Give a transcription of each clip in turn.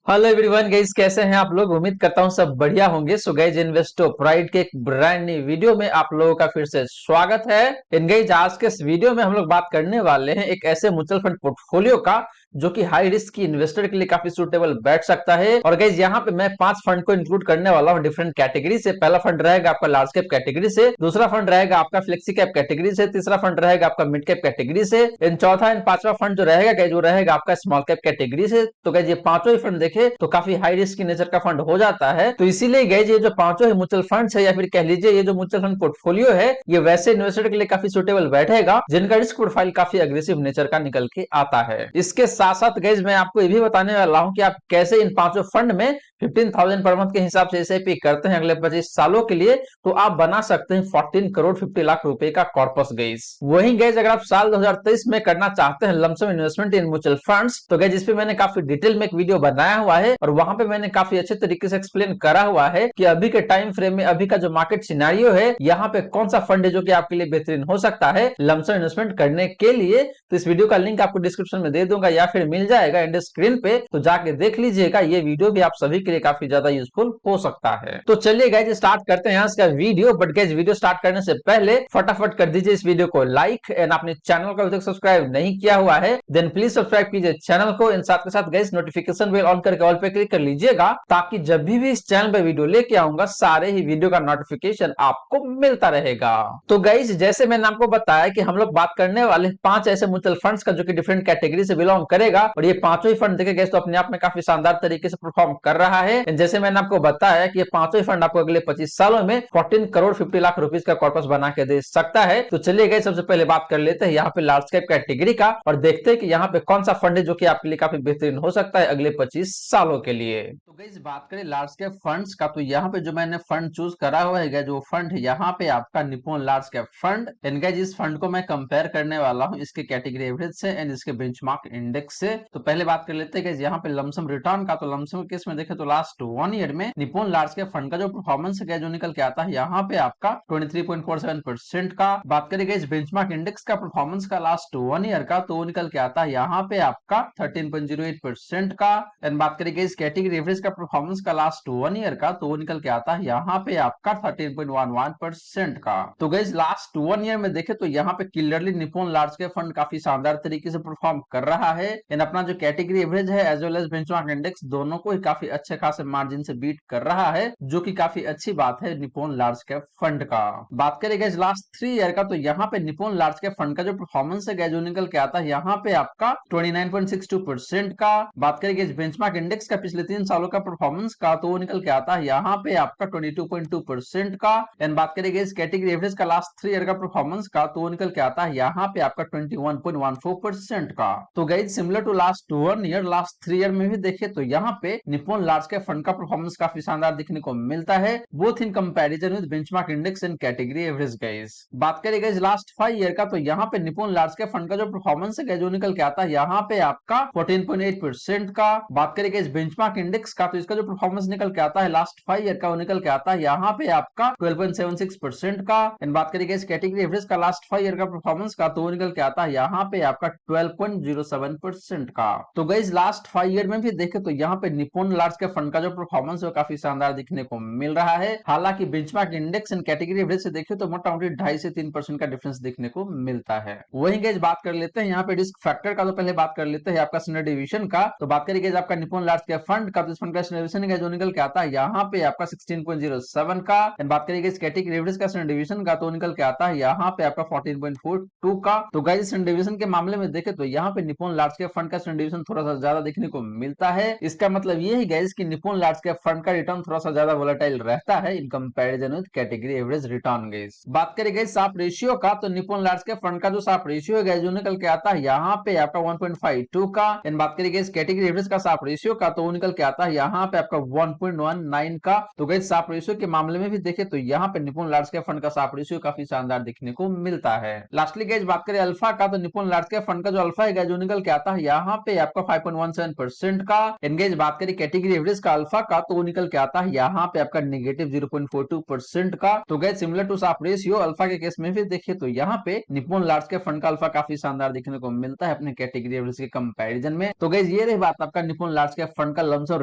Hello everyone guys, कैसे हैं आप लोग। उम्मीद करता हूं सब बढ़िया होंगे। सो गाइस, इन्वेस्टो प्राइड के एक ब्रांड न्यू वीडियो में आप लोगों का फिर से स्वागत है। इन गाइस, आज के इस वीडियो में हम लोग बात करने वाले हैं एक ऐसे म्यूचुअल फंड पोर्टफोलियो का जो कि हाई रिस्क की इन्वेस्टर के लिए काफी सुटेबल बैठ सकता है। और गाइस, यहाँ पे मैं 5 फंड को इंक्लूड करने वाला हूँ डिफरेंट कैटेगरी से। पहला फंड रहेगा आपका लार्ज कैप कैटेगरी से, दूसरा फंड रहेगा आपका फ्लेक्सी कैप कैटेगरी से, तीसरा फंड रहेगा आपका मिड कैप कैटेगरी से, इन चौथा एंड पांचवा फंड जो रहेगा गाइस वो रहेगा आपका स्मॉल कैप कैटेगरी से। तो गाइस, ये पांचों ही फंड देखे तो काफी हाई रिस्क की नेचर का फंड हो जाता है। तो इसीलिए गाइस, ये जो पांचों म्यूचुअल फंड है या फिर कह लीजिए ये जो म्यूचुअल फंड पोर्टफोलियो है, ये वैसे इन्वेस्टर के लिए काफी सुटेबल बैठेगा जिनका रिस्क प्रोफाइल काफी अग्रेसिव नेचर का निकल के आता है। इसके साथ साथ गाइस, मैं आपको ये भी बताने वाला हूं कि आप कैसे इन पांचों फंड में 15,000 पर मंथ के हिसाब से एसआईपी करते हैं अगले 25 सालों के लिए, तो आप बना सकते हैं 14 करोड़ 50 लाख रुपए का कॉर्पस गाइस। वहीं गाइस, अगर आप साल 2023 में करना चाहते हैं lump sum investment in mutual funds, तो गाइस इस पे मैंने काफी डिटेल में एक वीडियो बनाया हुआ है और वहां पे मैंने काफी अच्छे तरीके से एक्सप्लेन करा हुआ है कि अभी के टाइम फ्रेम में अभी का जो मार्केट सिनेरियो है, यहाँ पे कौन सा फंड है जो कि आपके लिए बेहतरीन हो सकता है लमसम इन्वेस्टमेंट करने के लिए। तो इस वीडियो का लिंक आपको डिस्क्रिप्शन में दे दूंगा या फिर मिल जाएगा एंड स्क्रीन पे, तो जाके देख लीजिएगा। ये वीडियो भी आप सभी के लिए काफी ज्यादा यूजफुल हो सकता है। तो चलिए गाइस, स्टार्ट करते हैं यहाँ का video. But guys, video start करने से पहले फटाफट कर दीजिए इस वीडियो को लाइक एंड अपने चैनल को अभी तक सब्सक्राइब नहीं किया हुआ है देन प्लीज सब्सक्राइब कीजिए चैनल को। इन साथ के साथ गाइस, नोटिफिकेशन बेल ऑन करके ऑल पे क्लिक कर लीजिएगा ताकि जब भी इस चैनल पे वीडियो लेके आऊंगा सारे ही वीडियो का नोटिफिकेशन आपको मिलता रहेगा। तो गाइस, जैसे मैंने आपको बताया कि हम लोग बात करने वाले 5 ऐसे म्यूचुअल फंड्स का जो कि डिफरेंट कैटेगरी से बिलोंग करेगा और ये पांचों ही फंड देखे गए तो अपने आप में काफी शानदार तरीके से परफॉर्म कर रहा है। जैसे मैंने आपको बताया कि ये पांचों ही फंड आपको अगले 25 सालों में 14 करोड़ 50 लाख रुपीस का कॉर्पस बना के दे सकता है। तो चलिए गाइस, सबसे पहले बात कर लेते हैं यहाँ पे लार्ज कैप कैटेगरी का और देखते हैं कि यहाँ पे कौन सा फंड है जो कि आपके लिए काफी बेहतरीन हो सकता है अगले 25 सालों के लिए। तो गाइस, बात करें लार्ज कैप फंड्स का, तो यहाँ पे जो मैंने फंड चूज करा हुआ है जो फंड है यहाँ पे आपका Nippon large cap fund. And guys, इस फंड को मैं कंपेयर करने वाला हूँ इसके कैटेगरी एवरेज से एंड इसके बेंचमार्क इंडेक्स से। तो पहले बात कर लेते हैं गाइस यहाँ पे लमसम रिटर्न का। तो लमसम केस में देखें तो लास्ट 1 ईयर में निप्पॉन लार्ज कैप फंड का जो परफॉर्मेंस है जो निकल के आता है यहाँ पे आपका 23.47% का। बात करें गाइस बेंचमार्क इंडेक्स का परफॉर्मेंस का लास्ट 1 ईयर का, तो वो निकल के आता है यहाँ पे आपका 13.08% का। एंड बात करें गाइस कैटेगरी एवरेज का परफॉर्मेंस का लास्ट 1 ईयर का, तो वो निकल के आता है यहाँ पे आपका 13.11% का। तो गाइस, लास्ट 1 ईयर में देखे तो यहाँ पे clearly Nippon large cap fund काफी शानदार तरीके से परफॉर्म कर रहा है एंड अपना जो कैटेगरी एवरेज है as well as benchmark index दोनों को ही काफी अच्छे खासे मार्जिन से बीट कर रहा है, जो कि काफी अच्छी बात है निप्पॉन लार्ज कैप फंड का। बात करें गाइस लास्ट 3 ईयर का, तो यहाँ पे निप्पॉन लार्ज कैप फंड का जो परफॉर्मेंस है जो निकल के आता है यहाँ पे आपका 29.62% का। बात करें गाइस बेंचमार्क इंडेक्स का पिछले 3 सालों का परफॉर्मेंस का, तो वो निकल के आता है यहाँ पे आपका 22.2% का। एंड बात करें गाइस कैटेगरी एवरेज का लास्ट 3 ईयर का परफॉर्मेंस का, तो वो निकल के आता है यहाँ पे आपका 21.14% का। तो guys, similar to last 1 year last 3 year में भी देखे तो यहाँ पे निप्पॉन लार्ज कैप फंड का परफॉर्मेंस काफी शानदार दिखने को मिलता है both in comparison with benchmark index and category average guys. बात करें गाइस लास्ट 5 ईयर का, तो यहाँ पे निप्पॉन लार्ज कैप फंड का जो परफॉर्मेंस है जो निकल के आता है यहाँ पे आपका 14.8% का। बात करें गाइस बेंचमार्क इंडेक्स का, तो इसका जो परफॉर्मेंस निकल के आता है लास्ट 5 ईयर का वो निकल के आता है यहाँ पे आपका 12.76% का। एंड बात करें गाइस कैटेगरी एवरेज का लास्ट 5 ईयर का परफॉर्मेंस का, तो वो निकल के आता है यहाँ पे आपका 12.07% का। तो गाइस, लास्ट 5 ईयर में भी देखे तो यहाँ पे निप्पॉन लार्ज कैप फंड का जो परफॉर्मेंस है काफी शानदार दिखने को मिल रहा है। हालांकि benchmark index and category average से देखे तो मोटामोटी 2.5 से 3% का डिफरेंस देखने को मिलता है। वहीं गाइस बात कर लेते हैं यहाँ पे रिस्क फैक्टर का। तो पहले बात कर लेते हैं आपका स्टैंडर्ड डिवीजन का। तो बात करिए गाइस आपका निप्पॉन लार्ज कैप फंड का, तो इस फंड का स्टैंडर्ड डिवीजन है जो निकल के आता है यहाँ पे आपका 16.07 का। एंड बात करिए गाइस कैटेगरी एवरेज का स्टैंडर्ड डिवीजन का, तो निकल के आता है यहाँ पे आपका 14.42 का। तो गाइस, स्टैंडर्ड डिवीजन के मामले में देखे तो यहाँ पे निप्पॉन लार्ज कैप फंड का स्टैंडर्ड डिवीजन थोड़ा सा ज्यादा देखने को मिलता है। इसका मतलब ये है गाइस कि निप्पॉन लार्ज कैप फंड का रिटर्न थोड़ा सा ज्यादा वोलेटाइल रहता है इन comparison with category average return guys. बात करें गाइस साफ रेशियो का, तो निप्पॉन लार्ज कैप फंड का जो साफ रेशियो है गाइस जो निकल के आता है यहाँ पे आपका 1.52 का। एंड बात करें गाइस कैटेगरी एवरेज का साफ रेशियो का, तो वो निकल के आता है यहाँ पे आपका 1.19 का। तो गाइस साफ रेशियो के मामले में भी देखे तो यहाँ पे निप्पॉन लार्ज कैप फंड का साफ रेशियो काफी शानदार देखने को मिलता है। लास्टली गाइस बात करें अल्फा का, तो निप्पॉन लार्ज कैप फंड का जो अल्फा है जो निकल के आता है यहाँ पे आपका 5.17% का। एंड गाइस बात करें कैटेगरी एवरेज एवरेज का अल्फा का, तो वो निकल के आता है यहाँ पे आपका नेगेटिव 0.42% का। तो guys similar to Sharpe ratio alpha के केस में भी देखिए तो यहाँ पे निप्पॉन लार्ज के फंड का अल्फा काफी शानदार देखने को मिलता है अपने कैटेगरी एवरेज के कंपैरिजन में। तो गैस ये रही बात आपका निप्पॉन लार्ज के फंड का लमसम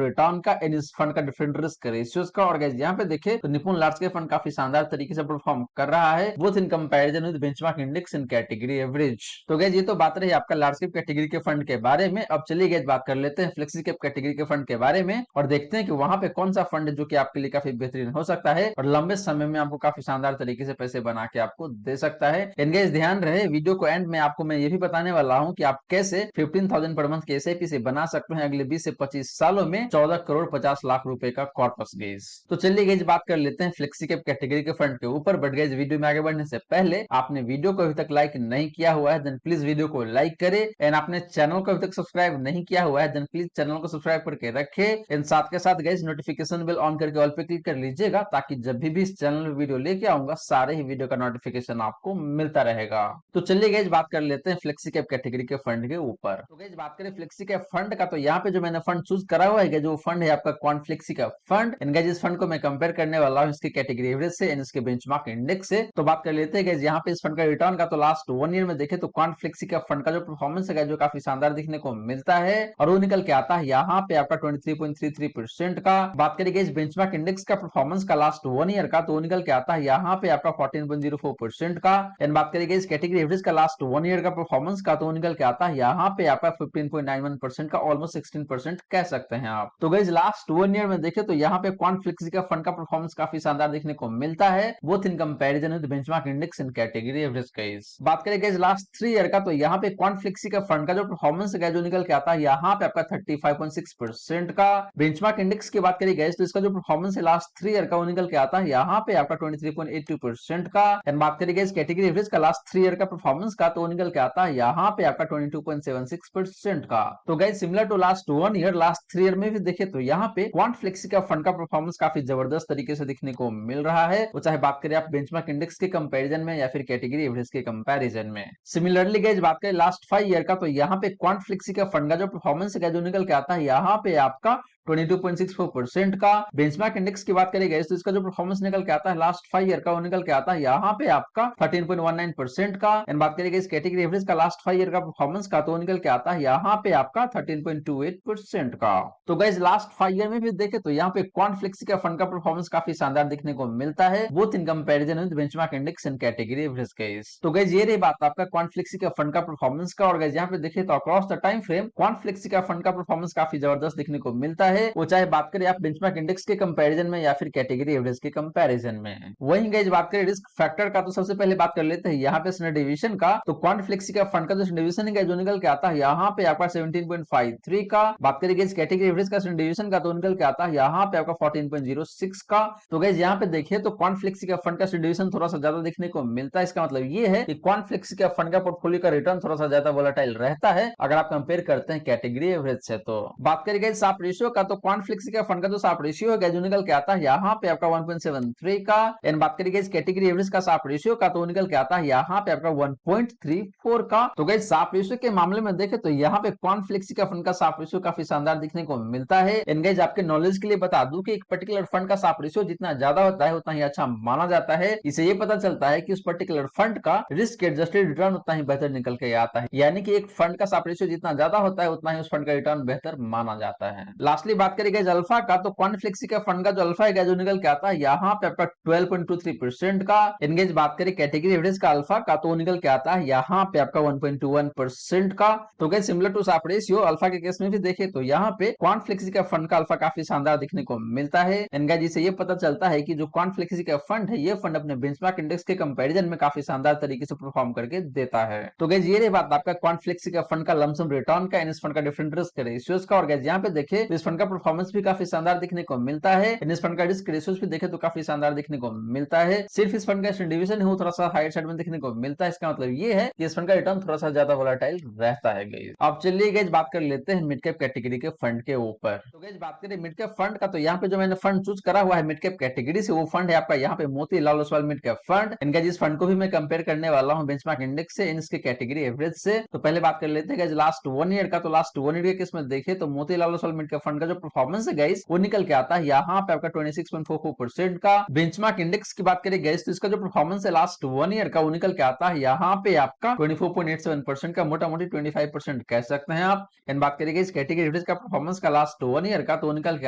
रिटर्न का एंड इस फंड का डिफरेंट रिस्क रेशियोज का। और गैस यहाँ पे देखे तो निप्पॉन लार्ज के फंड काफी शानदार तरीके से परफॉर्म कर रहा है both in comparison with benchmark index in category average. तो गैस ये तो बात रही आपका लार्ज कैप कैटेगरी के फंड के बारे में। अब चलिए गैस बात कर लेते हैं फ्लेक्सी कैप कैटेगरी के फंड के बारे में और देखते हैं कि वहां पे कौन सा फंड है जो कि आपके लिए काफी बेहतरीन हो सकता है और लंबे समय में आपको काफी शानदार तरीके से पैसे बना के आपको दे सकता है। एंगेज ध्यान रहे वीडियो को एंड में आपको मैं ये भी बताने वाला हूं कि आप कैसे 15,000 पर मंथ के एसआईपी से बना सकते हैं अगले 20 से 25 सालों में 14 करोड़ 50 लाख रुपए का कॉर्पस गेज। तो चलिए गेज बात कर लेते हैं फ्लेक्सी कैप कैटेगरी के फंड के ऊपर। बट गेज वीडियो में आगे बढ़ने से पहले आपने वीडियो को अभी तक लाइक नहीं किया हुआ है देन प्लीज वीडियो को लाइक करे एंड आपने चैनल को अभी तक सब्सक्राइब नहीं किया हुआ है देन प्लीज चैनल को सब्सक्राइब करके रखे एंड साथ के साथ गाइस नोटिफिकेशन बेल ऑन करके ऑल पे क्लिक कर लीजिएगा ताकि जब भी इस चैनल में वीडियो लेके आऊंगा सारे ही वीडियो का नोटिफिकेशन आपको मिलता रहेगा। तो चलिए गाइस बात कर लेते हैं फ्लेक्सी कैप कैटेगरी के फंड के ऊपर। तो गाइस बात करें फ्लेक्सी कैप फंड का, तो यहाँ पे जो मैंने फंड चूज करा हुआ है जो फंड है आपका क्वांट फ्लेक्सी का फंड। एंड गाइस इस फंड को मैं कंपेयर करने वाला हूँ इसके कैटेगरी एवरेज से एंड इसके बेंचमार्क इंडेक्स से। तो बात कर लेते हैं गाइस यहाँ पे इस फंड का रिटर्न का, तो लास्ट 1 ईयर में देखे तो क्वांट फ्लेक्सी का फंड का जो परफॉर्मेंस है जो काफी शानदार दिखने को मिलता है और वो निकल के आता है यहाँ पे आपका 23.33% का। बात करेंगे इस बेंचमार्क इंडेक्स का परफॉर्मेंस का लास्ट 1 ईयर का, तो वो निकल के आता है यहाँ पे आपका 14.04% का। एंड बात करेंगे इस कैटेगरी एवरेज का लास्ट 1 ईयर का परफॉर्मेंस का, तो वो निकल के आता है यहाँ पे आपका 15.91% का, ऑलमोस्ट 16% कह सकते हैं आप। तो गाइस लास्ट 1 ईयर में देखे तो यहाँ पे क्वांट फ्लेक्सी का फंड का परफॉर्मेंस काफी शानदार देखने को मिलता है both in comparison with benchmark index in category average guys. बात करें गाइस लास्ट 3 ईयर का, तो यहाँ पे क्वांट फ्लेक्सी का फंड का जो परफॉर्मेंस है जो निकल के आता है यहाँ पे आपका 35.6% का। बेंचमार्क इंडेक्स की बात करें गाइस तो इसका जो परफॉर्मेंस है लास्ट 3 ईयर का वो निकल के आता है यहाँ पे आपका 23.82% का। एंड बात करें गाइस कैटेगरी एवरेज का लास्ट 3 ईयर का परफॉर्मेंस का, तो वो निकल के आता है यहाँ पे आपका 22.76% का। तो guys similar to last 1 year last 3 year में भी देखे तो यहाँ पे क्वांट फ्लेक्सी का फंड का परफॉर्मेंस काफी जबरदस्त तरीके से दिखने को मिल रहा है, वो चाहे बात करें आप बेंचमार्क इंडेक्स के कंपैरिजन में या फिर कैटेगरी एवरेज के कंपैरिजन में। सिमिलरली गाइस बात करें लास्ट 5 ईयर का, तो यहाँ पे क्वांट फ्लेक्सी का फंड का जो परफॉर्मेंस है जो निकल के आता है यहाँ पे आपका 22.64% का। बेंचमार्क इंडेक्स की बात करें गाइस तो इसका जो परफॉर्मेंस निकल के आता है लास्ट 5 ईयर का वो निकल के आता है यहाँ पे आपका 13.19% का। एंड बात करें गाइस कैटेगरी एवरेज का लास्ट 5 ईयर का परफॉर्मेंस का, तो वो निकल के आता है यहाँ पे आपका 13.28% का। तो गाइस लास्ट 5 ईयर में भी देखे तो यहाँ पे क्वांट फ्लेक्सी का फंड का परफॉर्मेंस काफी शानदार दिखने को मिलता है both in comparison with benchmark index and category average guys. तो गाइस ये रही बात आपका क्वांट फ्लेक्सी का फंड का परफॉर्मेंस का। और गाइस यहाँ पे देखे तो across the time frame quant flexi का फंड का परफॉर्मेंस काफी जबरदस्त दिखने को मिलता है, वो चाहे बात करें आप बेंचमार्क इंडेक्स के कंपैरिजन में या फिर कैटेगरी एवरेज के कंपैरिजन में। वहीं गाइस बात करें रिस्क फैक्टर का, तो सबसे पहले बात कर लेते हैं यहाँ पे स्टैंडर्ड डिवीजन का। तो क्वांट फ्लेक्सी का फंड का जो स्टैंडर्ड डिवीजन है जो निकल के आता है यहाँ पे आपका 17.53 का। बात करें गाइस कैटेगरी एवरेज का स्टैंडर्ड डिवीजन का, तो निकल के आता है यहाँ पे आपका 14.06 का। तो गाइस यहाँ पे देखिए तो क्वांट फ्लेक्सी का फंड का स्टैंडर्ड डिवीजन थोड़ा सा ज्यादा देखने को मिलता है। इसका मतलब ये है कि क्वांट फ्लेक्सी का फंड का पोर्टफोलियो का रिटर्न थोड़ा सा ज्यादा वोलेटाइल रहता है अगर आप कंपेयर करते हैं कैटेगरी एवरेज से। तो बात करें गाइस साप रेशियो का, तो क्वांट फ्लेक्सी का फंड का जो साप रेशियो है जो निकल के आता है यहाँ पे आपका 1.73 का। एंड बात करेंगे इस कैटेगरी एवरेज का साप रेशियो का, तो निकल के आता है यहाँ पे आपका 1.34 का। तो गाइस साप रेशियो के मामले में देखे तो यहाँ पे क्वांट फ्लेक्सी का फंड का साप रेशियो काफी शानदार दिखने को मिलता है। एंड गाइस आपके नॉलेज के लिए बता दूं कि एक पर्टिकुलर फंड का साप रेशियो जितना ज्यादा होता है उतना ही अच्छा माना जाता है। इसे ये पता चलता है कि उस पर्टिकुलर फंड का रिस्क एडजस्टेड रिटर्न उतना ही बेहतर निकल के आता है, यानी कि एक फंड का साप रेशियो जितना ज्यादा होता है उतना ही उस फंड का रिटर्न बेहतर माना जाता है। लास्टली बात करेंगे अल्फा का, तो क्वांट फ्लेक्सी का फंड का जो अल्फा है जो निकल के आता है यहाँ पे आपका 12.23% का। एनगेज बात करें कैटेगरी एवरेज का अल्फा का, तो निकल के आता है यहाँ पे आपका 1.21% का। तो guys similar to Sharpe ratio alpha के केस में भी देखे तो यहाँ पे क्वांट फ्लेक्सी का फंड का अल्फा काफी शानदार दिखने को मिलता है। एनगेज जिसे ये पता चलता है कि जो क्वांट फ्लेक्सी का फंड है ये फंड अपने बेंचमार्क इंडेक्स के कंपैरिजन में काफी शानदार तरीके से परफॉर्म करके देता है। तो गैस ये रही बात आपका क्वांट फ्लेक्सी का फंड का लमसम रिटर्न का, इस फंड का डिफरेंट रिस्क रेशियोज का। और गैस यहाँ पे देखे तो इस फंड का परफॉर्मेंस भी काफी शानदार दिखने को मिलता है। इस फंड का रिस्क रेशियोज भी देखे तो काफी शानदार दिखने को मिलता है। सिर्फ इस फंड का डिवीजन है वो थोड़ा सा हाइट साइड में दिखने को मिलता है। इसका मतलब ये है कि इस फंड का रिटर्न थोड़ा सा ज्यादा वोलेटाइल रहता है गाइस। अब चलिए गाइस बात कर लेते हैं मिड कैप कैटेगरी के फंड के ऊपर। तो गाइस बात करें मिड कैप फंड का, तो यहाँ पे जो मैंने फंड चूज करा हुआ है मिड कैप कैटेगरी से वो फंड है आपका यहाँ पे Motilal Oswal mid cap fund. इनका जिस फंड को भी मैं कंपेयर करने वाला हूँ बेंचमार्क इंडेक्स से इसके कैटेगरी एवरेज से। तो पहले बात कर लेते हैं लास्ट 1 ईयर का। तो लास्ट 1 ईयर के केस में देखे तो Motilal Oswal mid cap fund का जो परफॉर्मेंस है गाइस वो निकल के आता है यहाँ पे आपका 26.44% का। बेंचमार्क इंडेक्स की बात करें गाइस तो इसका जो परफॉर्मेंस है लास्ट 1 ईयर का वो निकल के आता है यहाँ पे आपका 24.87% का, मोटा मोटी 25% कह सकते हैं आप। एंड बात करेंगे इस कैटेगरी एवरेज का परफॉर्मेंस का लास्ट 1 ईयर का तो निकल के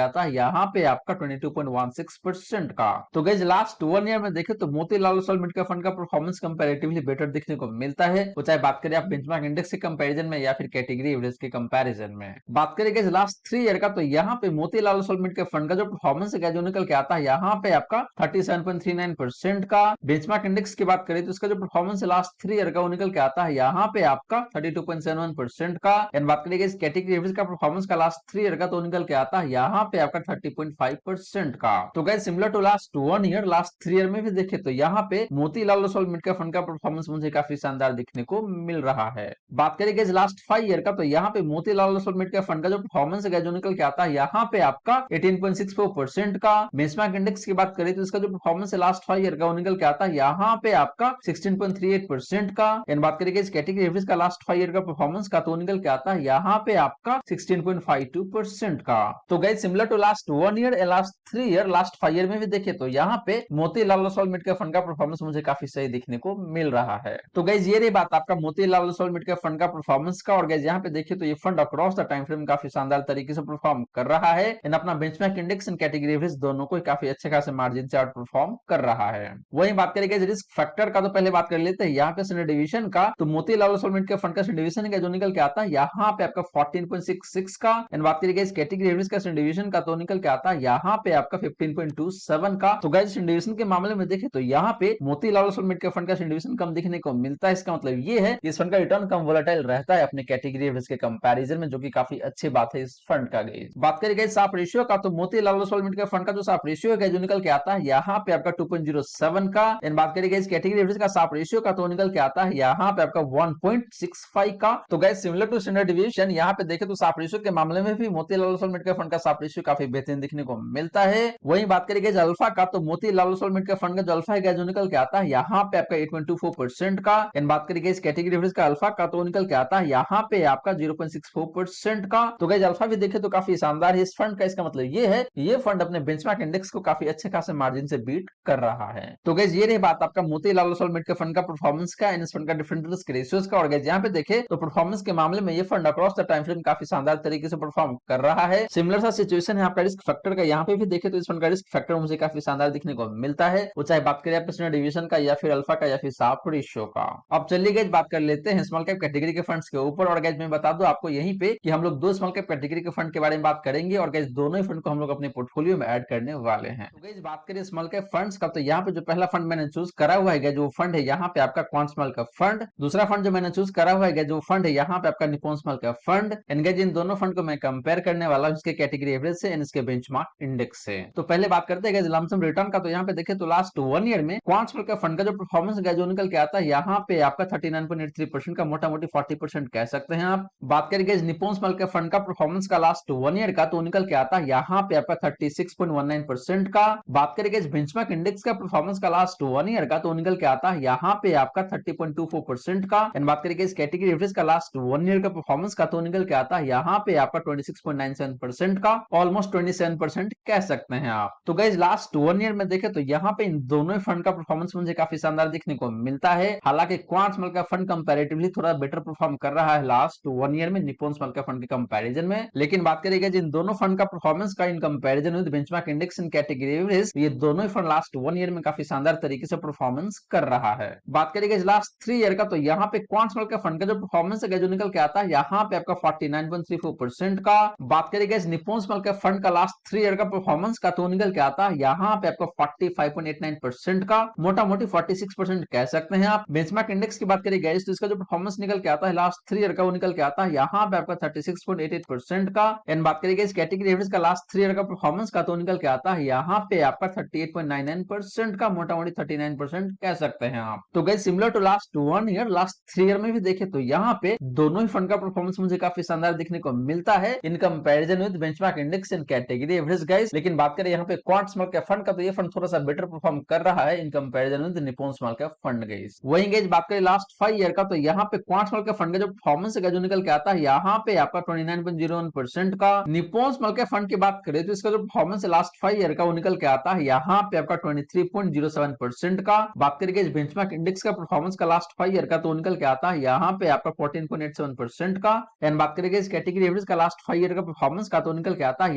आता है यहाँ पे आपका 22.16% का। तो गाइस लास्ट 1 ईयर में देखें तो Motilal Oswal mid cap fund का परफॉर्मेंस कंपैरेटिवली बेटर दिखने को मिलता है, वो चाहे बात करें आप बेंचमार्क इंडेक्स के कंपैरिजन में या फिर कैटेगरी एवरेज के कंपैरिजन में। बात करें गाइस लास्ट 3 ईयर का तो यहाँ पे Motilal Oswal mid cap fund का जो परफॉर्मेंस है जो निकल के आता है यहाँ पे आपका 37.39% का। बेंचमार्क इंडेक्स की बात करें तो इसका जो परफॉर्मेंस है लास्ट 3 ईयर का वो निकल के आता है यहाँ पे आपका 32.71% का। एंड बात करेंगे इस कैटेगरी एवरेज का परफॉर्मेंस का लास्ट 3 ईयर का तो निकल के आता है यहाँ पे आपका 30.5% का। तो guys similar to last 1 year, last 3 year में भी देखे तो यहाँ पे Motilal Oswal mid cap fund का परफॉर्मेंस मुझे काफी शानदार दिखने को मिल रहा है। बात करेंगे लास्ट 5 ईयर का तो यहाँ पे Motilal Oswal mid cap fund का जो परफॉर्मेंस है जो निकल के आता है यहाँ पे आपका 18.64% का। बेंचमार्क इंडेक्स की बात करें तो इसका जो परफॉर्मेंस है लास्ट 5 ईयर का वो निकल के आता है यहाँ पे आपका 16.38% का। एंड बात करेंगे इस कैटेगरी एवरेज का लास्ट 5 ईयर का परफॉर्मेंस का तो निकल के आता है यहाँ पे आपका 16.52% का। तो guys similar to last 1 year, last 3 year, last 5 year में भी देखे तो यहाँ पे Motilal Oswal mid cap fund का परफॉर्मेंस मुझे काफी सही दिखने को मिल रहा है। तो गाइस ये रही बात आपका Motilal Oswal mid cap fund का परफॉर्मेंस का। और गाइस यहाँ पे देखिए तो ये fund across the time frame काफी शानदार तरीके से परफॉर्म कर रहा है एंड अपना benchmark index and category average दोनों को काफी अच्छे खासे मार्जिन से आउट परफॉर्म कर रहा है। वही बात करेंगे रिस्क फैक्टर का तो पहले बात कर लेते हैं यहाँ पे स्टैंडर्ड डिवीजन का। तो Motilal Oswal mid cap fund का स्टैंडर्ड डिवीजन का जो निकल के आता है यहाँ पे आपका 14.66 का। एंड बात करेंगे इस कैटेगरी एवरेज का स्टैंडर्ड डिवीजन का तो निकल के आता है यहाँ पे आपका 15.27 का। तो गाइस स्टैंडर्ड डिवीजन के मामले में देखें तो यहाँ पे Motilal Oswal mid cap fund का स्टैंडर्ड डिवीजन कम दिखने को मिलता है। इसका मतलब ये है इस फंड का रिटर्न कम वोलेटाइल रहता है अपने कैटेगरी एवरेज के कंपैरिजन में, जो कि काफी अच्छी बात है इस फंड का। गाइस बात करेंगे साफ रेशियो का तो Motilal Oswal mid cap fund का जो साफ रेशियो है जो निकल के आता है यहाँ पे आपका 2.07 का। एंड बात करेंगे इस कैटेगरी एवरेज का साफ रेशियो का तो निकल के आता है यहाँ पे आपका 1.65 का। तो guys similar to standard deviation यहाँ पे देखें तो साफ रेशियो के मामले में भी Motilal Oswal mid cap fund का साफ रेशियो काफी बेहतरीन दिखने को मिलता है। वहीं बात करेंगे अल्फा का तो Motilal Oswal mid cap fund का जो अल्फा है जो निकल के आता है यहाँ पे आपका 8.24% का। एंड बात करेंगे इस कैटेगरी एवरेज का अल्फा का तो निकल के आता है यहाँ पे आपका 0.64% का। तो गाइस अल्फा भी देखे तो काफी शानदार है इस फंड का। इसका मतलब ये है ये फंड अपने बेंचमार्क इंडेक्स को काफी अच्छे खासे मार्जिन से बीट कर रहा है। तो गाइस ये रही बात आपका Motilal Oswal mid cap fund का परफॉर्मेंस का एंड इस फंड का डिफरेंट रिस्क रेशियोज का। और गाइस यहाँ पे देखे तो परफॉर्मेंस के मामले में ये fund across the time frame काफी शानदार तरीके से परफॉर्म कर रहा है। सिमिलर सा सिचुएशन है आपका रिस्क फैक्टर का। यहाँ पे भी देखे तो इस फंड का रिस्क फैक्टर मुझे काफी शानदार दिखने को मिलता है, वो चाहे बात करें आप स्टैंडर्ड डिवीजन का या फिर अल्फा का या फिर साफ रेशियो का। अब चलिए गाइस बात कर लेते हैं स्मॉल कैप कैटेगरी के फंड्स के ऊपर। और गाइस मैं बता दूं आपको यहीं पे कि हम लोग दो स्मॉल कैप कैटेगरी के फंड के बारे में बात करेंगे और गाइस दोनों ही फंड को हम लोग अपने पोर्टफोलियो में ऐड करने वाले हैं। तो गाइस बात करें स्मॉल कैप फंड्स का तो यहाँ पे जो पहला फंड मैंने चूज करा हुआ है जो फंड है यहाँ पे आपका क्वांट स्मॉल कैप फंड। दूसरा फंड जो मैंने चूज करा हुआ है जो फंड है यहाँ पे आपका Nippon small cap fund. And guys in दोनों फंड को मैं कंपेयर करने वाला हूँ इसके कैटेगरी एवरेज से एंड इसके बेंचमार्क इंडेक्स से। तो पहले बात करते हैं गाइस लमसम रिटर्न का। तो यहाँ पे देखें तो लास्ट 1 ईयर में क्वांट स्मॉल कैप फंड का जो परफॉर्मेंस है जो निकल के आता है यहाँ पे आपका 39.83% का, मोटा मोटी 40% कह सकते हैं आप। बात करेंगे निप्पॉन स्मॉल कैप फंड का परफॉर्मेंस का लास्ट 1 ईयर का तो निकल के आता है यहाँ पे आपका 36.19% का। बात करेंगे बेंचमार्क इंडेक्स का परफॉर्मेंस का लास्ट 1 ईयर का तो निकल के आता है यहाँ पे आपका 30.24% का। एंड बात करेंगे इस कैटेगरी एवरेज का लास्ट 1 ईयर का परफॉर्मेंस का तो निकल के आता है यहाँ पे आपका 26.97% का, ऑलमोस्ट 27% कह सकते हैं आप। तो गाइस लास्ट 1 ईयर में देखें तो यहाँ पे इन दोनों फंड का परफॉर्मेंस मुझे काफी शानदार दिखने को मिलता है। हालांकि quant small cap fund comparatively थोड़ा बेटर परफॉर्म कर रहा है लास्ट 1 ईयर में निप्पॉन स्मॉल कैप फंड के कंपैरिजन में। लेकिन बात करेंगे जिन दोनों फंड का परफॉर्मेंस का इन comparison with benchmark index in category average, ये दोनों ही फंड लास्ट 1 ईयर में काफी शानदार तरीके से परफॉर्मेंस कर रहा है। बात करेंगे लास्ट 3 ईयर का तो यहाँ पे क्वांट स्मॉल कैप फंड का जो परफॉर्मेंस है जो निकल के आता है यहाँ पे आपका 49.34% का। बात करेंगे निप्पॉन स्मॉल कैप फंड का लास्ट 3 ईयर का परफॉर्मेंस का तो निकल के आता है यहाँ पे आपका 45.89% का, मोटा मोटी 46% कह सकते हैं आप। बेंचमार्क इंडेक्स की बात करेंगे तो इसका जो परफॉर्मेंस निकल के आता है लास्ट 3 ईयर का वो निकल के आता है यहाँ पे आपका 36.88% का। एंड बात करेंगे इस कैटेगरी एवरेज का लास्ट 3 ईयर का परफॉर्मेंस का तो निकल के आता है यहाँ पे आपका 38.99% का, मोटा मोटी 39% कह सकते हैं आप। तो guys similar to last 1 year, last 3 year में भी देखे तो यहाँ पे दोनों ही फंड का परफॉर्मेंस मुझे काफी शानदार दिखने को मिलता है इन comparison with benchmark index and category average guys. लेकिन बात करें यहाँ पे क्वांट स्मॉल कैप फंड का तो ये फंड थोड़ा सा बेटर परफॉर्म कर रहा है इन comparison with Nippon small cap fund guys. वही गाइस बात करें लास्ट 5 ईयर का तो यहाँ पे क्वांट स्मॉल कैप फंड का जो परफॉर्मेंस है जो निकल के आता है यहाँ पे आपका 29.01% का। निप्पॉन स्मॉल कैप फंड की बात करें तो इसका जो परफॉर्मेंस लास्ट 5 ईयर का वो निकल के आता है यहाँ पे आपका 23.07% का। बात करेंगे इस बेंचमार्क इंडेक्स का परफॉर्मेंस का लास्ट 5 ईयर का तो निकल के आता है यहाँ पे आपका 14.87% का। एंड बात करेंगे इस कैटेगरी एवरेज का लास्ट 5 ईयर का परफॉर्मेंस का तो निकल के आता है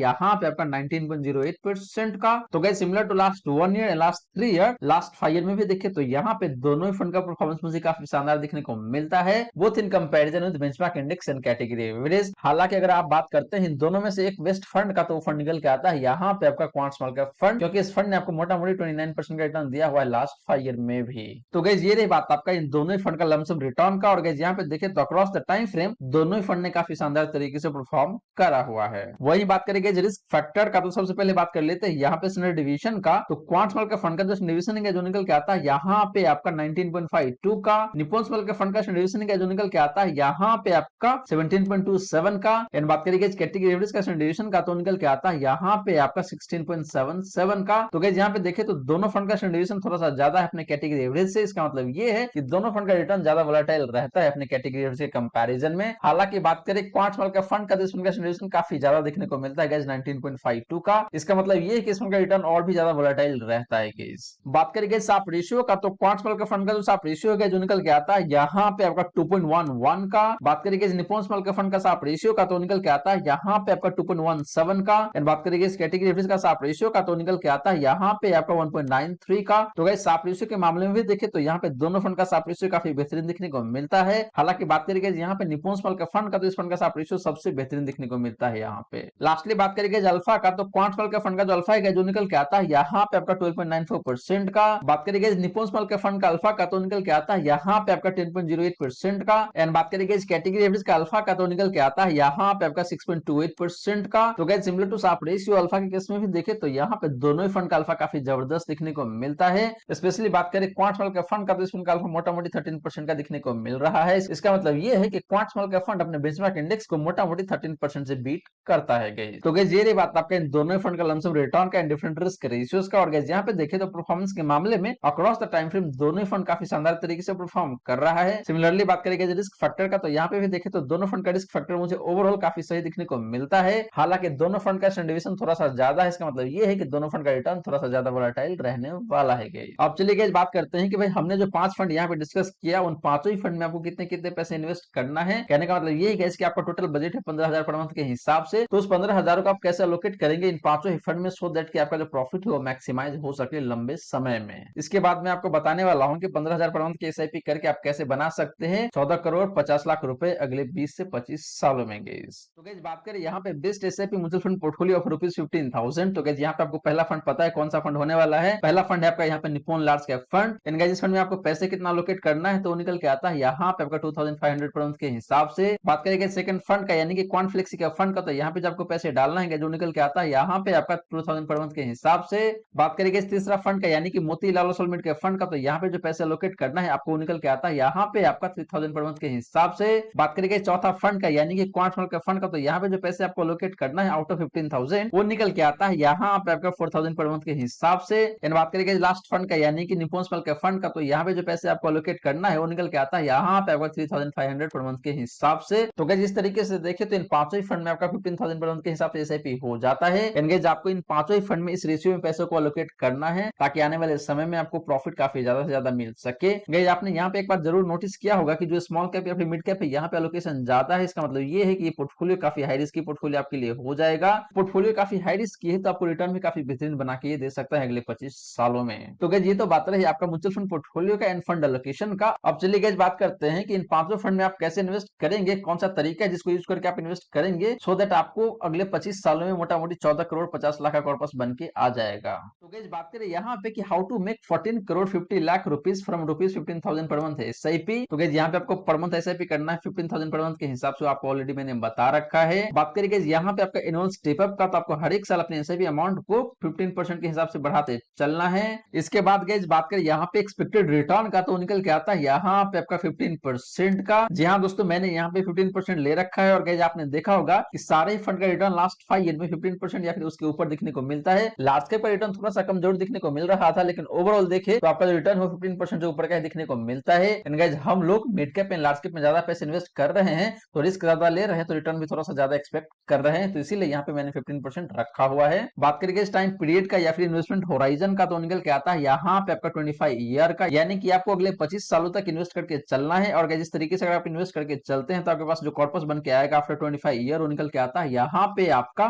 यहाँ पे आपका 19.08% का। तो guys similar to last 1 year and last 3 year, last 5 year में भी देखे तो यहाँ पे दोनों ही फंड का परफॉर्मेंस मुझे काफी शानदार देखने को मिलता है, both in comparison with benchmark index and category average. हालांकि अगर आप बात करते हैं इन दोनों में से एक बेस्ट फंड का तो वो फंड निकल के आता है यहाँ पे आपका क्वांट स्मॉल कैप फंड, क्योंकि इस फंड ने आपको मोटा मोटी 29% का रिटर्न दिया हुआ है लास्ट 5 ईयर में भी। तो गाइस ये रही बात आपका इन दोनों ही फंड का लमसम रिटर्न का। और गाइस यहाँ पे देखे तो अक्रॉस द टाइम फ्रेम दोनों ही फंड ने काफी शानदार तरीके से परफॉर्म करा हुआ है। वही बात करेंगे रिस्क फैक्टर का तो सबसे पहले बात कर लेते हैं यहाँ पे स्टैंडर्ड डिवीजन का। तो क्वांट स्मॉल कैप फंड का जो डिवीजन है जो निकल के आता है यहाँ पे आपका 19.52 का। निप्पॉन स्मॉल कैप फंड का डिवीजन है जो निकल के आता है यहाँ पे आपका 17.27 का। एंड बात करेंगे कैटेगरी एवरेज का डिवीजन का तो निकल के आता है यहाँ पे आपका 16.77 का। तो गाइस यहाँ पे देखे तो दोनों फंड का डिवीजन थोड़ा सा ज्यादा है अपने कैटेगरी एवरेज से। इसका मतलब ये है कि दोनों फंड का रिटर्न ज्यादा वोलेटाइल रहता है अपने कैटेगरी एवरेज के कंपैरिजन में। हालांकि बात करें क्वांट स्मॉल कैप फंड का तो इसमें डिवीजन काफी ज्यादा देखने को मिलता है गाइस 19.52 का। इसका मतलब ये है कि इसमें का रिटर्न और भी ज्यादा वोलेटाइल रहता है गाइस। बात करेंगे साप रेशियो का तो क्वांट स्मॉल कैप फंड का जो साप रेशियो है जो निकल के आता है यहाँ पे आपका 2.11 का। बात करेंगे निप्पॉन स्मॉल कैप फंड का साप रेशियो का तो निकल के आता है यहाँ पे आपका 2.17 का। एंड बात करेंगे इस कैटेगरी एवरेज का साप रेशियो का तो निकल के आता है यहाँ पे आपका 1.93 का। तो गाइस साप रेशियो के मामले में भी देखे तो यहाँ पे दोनों फंड का साप रेशियो काफी बेहतरीन देखने को मिलता है। हालांकि बात करेंगे यहाँ पे निप्पॉन स्मॉल कैप फंड का तो इस फंड का साप रेशियो सबसे बेहतरीन देखने को मिलता है यहाँ पे। लास्टली बात करेंगे अल्फा का तो क्वांट स्मॉल कैप फंड का जो अल्फा है जो निकल के आता है यहाँ पे आपका 12.94% का। बात करेंगे निप्पॉन स्मॉल कैप फंड का अल्फा का तो निकल के आता है यहाँ पे आपका 10.08% का। एंड बात करेंगे इस कैटेगरी एवरेज का अल्फा का तो निकल के आता है यहाँ पे आपका 6.28% का। तो guys similar to Sharpe ratio alpha के केस में भी देखे तो यहाँ पे दोनों ही फंड का अल्फा काफी जबरदस्त दिखने को मिलता है। स्पेशली बात करें क्वांट स्मॉल कैप फंड का तो इस फंड का अल्फा मोटा मोटी 13% का दिखने को मिल रहा है। इसका मतलब ये है कि क्वांट स्मॉल कैप फंड अपने बेंचमार्क इंडेक्स को मोटा मोटी 13% से बीट करता है गाइस। तो गाइस ये रही बात आपका इन दोनों फंड का लमसम रिटर्न का एंड डिफरेंट रिस्क रेशियोज का। और गाइस यहाँ पे देखे तो परफॉर्मेंस के मामले में अक्रॉस द टाइम फ्रेम दोनों ही फंड काफी शानदार तरीके से परफॉर्म कर रहा है। सिमिलरली बात करेंगे रिस्क फैक्टर का तो यहाँ पे भी देखे तो दोनों फंड का रिस्क फैक्टर मुझे ओवरऑल काफी सही दिखने को मिलता है। हालांकि दोनों फंड का डिवीजन थोड़ा सा ज्यादा है। इसका मतलब ये है कि दोनों फंड का रिटर्न थोड़ा सा ज्यादा वोलेटाइल रहने वाला है गाइस। अब चलिए गाइस बात करते हैं कि भाई हमने जो 5 फंड यहाँ पे डिस्कस किया उन पांचों ही फंड में आपको कितने कितने पैसे इन्वेस्ट करना है। कहने का मतलब ये है गाइस कि आपका टोटल बजट है 15,000 पर मंथ के हिसाब से। तो उस 15,000 को आप कैसे अलोकेट करेंगे इन पांचों ही फंड में सो दैट कि आपका जो प्रॉफिट है वो मैक्सिमाइज हो सके लंबे समय में। इसके बाद मैं आपको बताने वाला हूँ कि 15,000 पर मंथ की एसआईपी करके आप कैसे बना सकते हैं 14 करोड़ 50 लाख रुपए अगले 20 से 25 सालों में गाइस। तो गाइस बात करें यहाँ पे best SIP mutual fund portfolio of ₹15,000। तो गाइस यहाँ पे आपको पहला फंड पता है कौन सा फंड होने वाला है। पहला फंड है आपका यहाँ पे निप्पॉन लार्ज कैप फंड। इन गाइस इस फंड में आपको पैसे कितना अलोकेट करना है तो निकल के आता है यहाँ पे आपका 2500 पर मंथ के हिसाब से। बात करेंगे सेकंड फंड का यानी कि क्वांट फ्लेक्सी कैप फंड का तो यहाँ पे जब आपको पैसे डालना है जो निकल के आता है यहाँ पे आपका 2000 पर मंथ के हिसाब से। बात करेंगे तीसरा फंड का यानी कि Motilal Oswal mid cap fund का तो यहाँ पे जो पैसे अलोकेट करना है आपको निकल के आता है यहाँ पे आपका 3000 पर मंथ के हिसाब से। बात करेंगे चौथा फंड का यानी कि क्वांट स्मॉल कैप फंड का तो यहाँ पे जो पैसे आपको अलोकेट करना है आउट ऑफ 15,000 वो निकल के आता है यहाँ पे आपका 4000 पर मंथ के हिसाब से। बात करेंगे लास्ट फंड का यानी कि निप्पॉन स्मॉल कैप फंड का तो यहाँ पे जो पैसे आपको अलोकेट करना है वो निकल के आता है यहाँ पे आपका 3500 पर मंथ के हिसाब से। तो गाइस इस तरीके से देखें तो इन पांचों ही फंड में आपका 15,000 पर मंथ के हिसाब से एसआईपी हो जाता है। गाइस आपको इन पांचों ही फंड में इस रेशियो में पैसों को अलोकेट करना है ताकि आने वाले समय में आपको प्रॉफिट काफी ज्यादा से ज्यादा मिल सके। गाइस आपने यहाँ पे एक बात जरूर नोटिस किया होगा कि जो स्मॉल कैप या फिर मिड कैप है यहाँ पे अलोकेशन ज्यादा है। इसका मतलब ये है कि ये पोर्टफोलियो काफी हाई रिस्क की पोर्टफोलियो आपके लिए हो जाएगा। पोर्टफोलियो काफी हाई रिस्क की है तो आपको रिटर्न भी काफी बेहतरीन बना के ये दे सकता है अगले 25 सालों में। तो गाइस ये तो बात रही आपका म्यूचुअल फंड पोर्टफोलियो का एंड फंड एलोकेशन का। अब चलिए गाइस बात करते हैं कि इन पांचों फंड में आप कैसे इन्वेस्ट करेंगे, कौन सा तरीका है जिसको यूज करके आप इन्वेस्ट करेंगे सो दैट आपको अगले 25 सालों में मोटा मोटी 14 करोड़ 50 लाख का कॉर्पस बन के आ जाएगा। तो गाइस बात करें यहाँ पे कि how to make 14 crore 50 lakh rupees from ₹15,000 per month SIP. तो गाइस यहाँ पे आपको पर मंथ एसआईपी करना है 15,000 पर मंथ के हिसाब से आपको ऑलरेडी मैंने बता रखा है। बात करें गाइस यहाँ पे आपका एनुअल स्टेप अप का तो आपको हर एक साल अपने एसआईपी अमाउंट को 15% के हिसाब से बढ़ाते चलना है। इसके बाद गाइस बात करें यहाँ पे एक्सपेक्टेड रिटर्न का तो निकल के आता है यहाँ पे आपका 15% का। जी हाँ दोस्तों मैंने यहाँ पे 15% ले रखा है। और गाइस आपने देखा होगा कि सारे फंड का रिटर्न लास्ट 5 ईयर में 15% या फिर उसके ऊपर दिखने को मिलता है। लार्ज कैप का रिटर्न थोड़ा सा कमजोर दिखने को मिल रहा था लेकिन ओवरऑल देखे तो आपका जो रिटर्न हो 15% से ऊपर का दिखने को मिलता है। एंड गाइस हम लोग mid cap and large cap में ज्यादा पैसे इन्वेस्ट कर रहे हैं तो रिस्क ज्यादा ले रहे हैं तो रिटर्न भी थोड़ा सा ज्यादा एक्सपेक्ट कर रहे हैं, तो इसीलिए यहाँ पे मैंने 15% रखा हुआ है। बात करेंगे इस टाइम पीरियड का या फिर इन्वेस्टमेंट होराइजन का, तो निकल के आता है यहाँ पे आपका 25 ईयर का, यानी कि आपको अगले 25 सालों तक इन्वेस्ट करके चलना है। और जिस तरीके से अगर आप इन्वेस्ट करके चलते हैं तो आपके पास जो कॉर्पस बन के आएगा आफ्टर 25 ईयर, वो निकल के आता है यहाँ पे आपका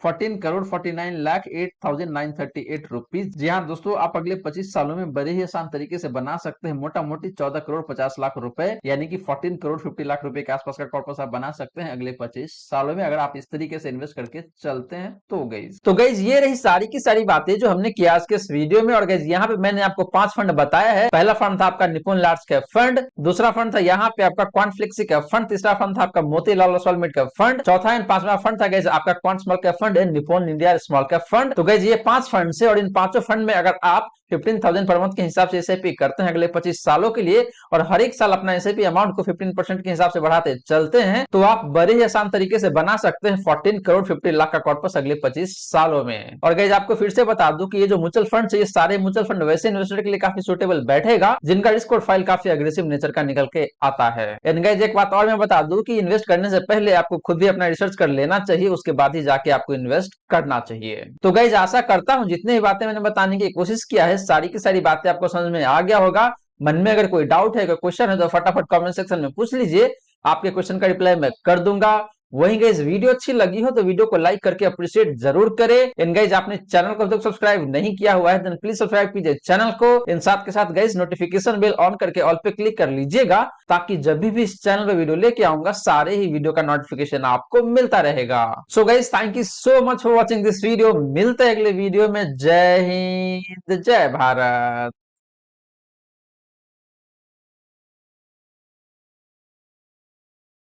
14,49,08,938 रुपीज। जी हाँ दोस्तों, आप अगले 25 सालों में बड़े ही आसान तरीके से बना सकते हैं मोटा मोटी 14,50,00,000 रुपए, यानी कि 14,50,00,000 रुपए के आसपास का कॉर्पस आप बना सकते हैं अगले 25 सालों में, अगर आप इस तरीके से इन्वेस्ट करके चलते हैं तो गाइस ये रही सारी की सारी बातें जो हमने किया आज के इस वीडियो में। और गाइस यहाँ पे मैंने आपको 5 फंड बताया है। पहला फंड था आपका निपुण लार्ज कैप फंड, दूसरा फंड था यहाँ पे आपका क्वांट फ्लेक्सी कैप फंड, तीसरा फंड था आपका Motilal Oswal mid cap fund, चौथा एंड पांचवा फंड था गाइस आपका quant small cap fund and निपुण इंडिया स्मॉल कैप फंड। तो गाइस ये 5 फंड से, और इन पांचों फंड में अगर आप 15,000 पर मंथ के हिसाब से एसआईपी करते हैं अगले 25 सालों के लिए, और हर एक साल अपना एसआईपी अमाउंट को 15% के हिसाब से बढ़ाते चलते हैं, तो आप बड़े ही आसान तरीके से बना सकते हैं 14,50,00,000 का कॉर्पस अगले 25 सालों में। और गाइस आपको फिर से बता दूं कि ये जो म्यूचुअल फंड है, ये सारे म्यूचुअल फंड वैसे इन्वेस्टर के लिए काफी सुटेबल बैठेगा जिनका रिस्क प्रोफाइल काफी अग्रेसिव नेचर का निकल के आता है। एंड गाइस एक बात और मैं बता दूं कि इन्वेस्ट करने से पहले आपको खुद भी अपना रिसर्च कर लेना चाहिए, उसके बाद ही जाके आपको इन्वेस्ट करना चाहिए। तो गाइस आशा करता हूं जितनी भी बातें मैंने बताने की कोशिश किया है, सारी की सारी बातें आपको समझ में आ गया होगा। मन में अगर कोई डाउट है, कोई क्वेश्चन है, तो फटाफट कमेंट सेक्शन में पूछ लीजिए, आपके क्वेश्चन का रिप्लाई मैं कर दूंगा। वहीं गाइस वीडियो अच्छी लगी हो तो वीडियो को लाइक करके अप्रिशिएट जरूर करें। इन गाइस आपने चैनल को अभी तक सब्सक्राइब नहीं किया हुआ है, तो प्लीज सब्सक्राइब कीजिए चैनल को। इन साथ के साथ गाइस नोटिफिकेशन बेल ऑन करके ऑल पे क्लिक कर लीजिएगा, ताकि जब भी इस चैनल पे वीडियो लेके आऊंगा सारे ही वीडियो का नोटिफिकेशन आपको मिलता रहेगा। So guys thank you so much for watching this video. मिलते हैं अगले वीडियो में। जय हिंद, जय भारत।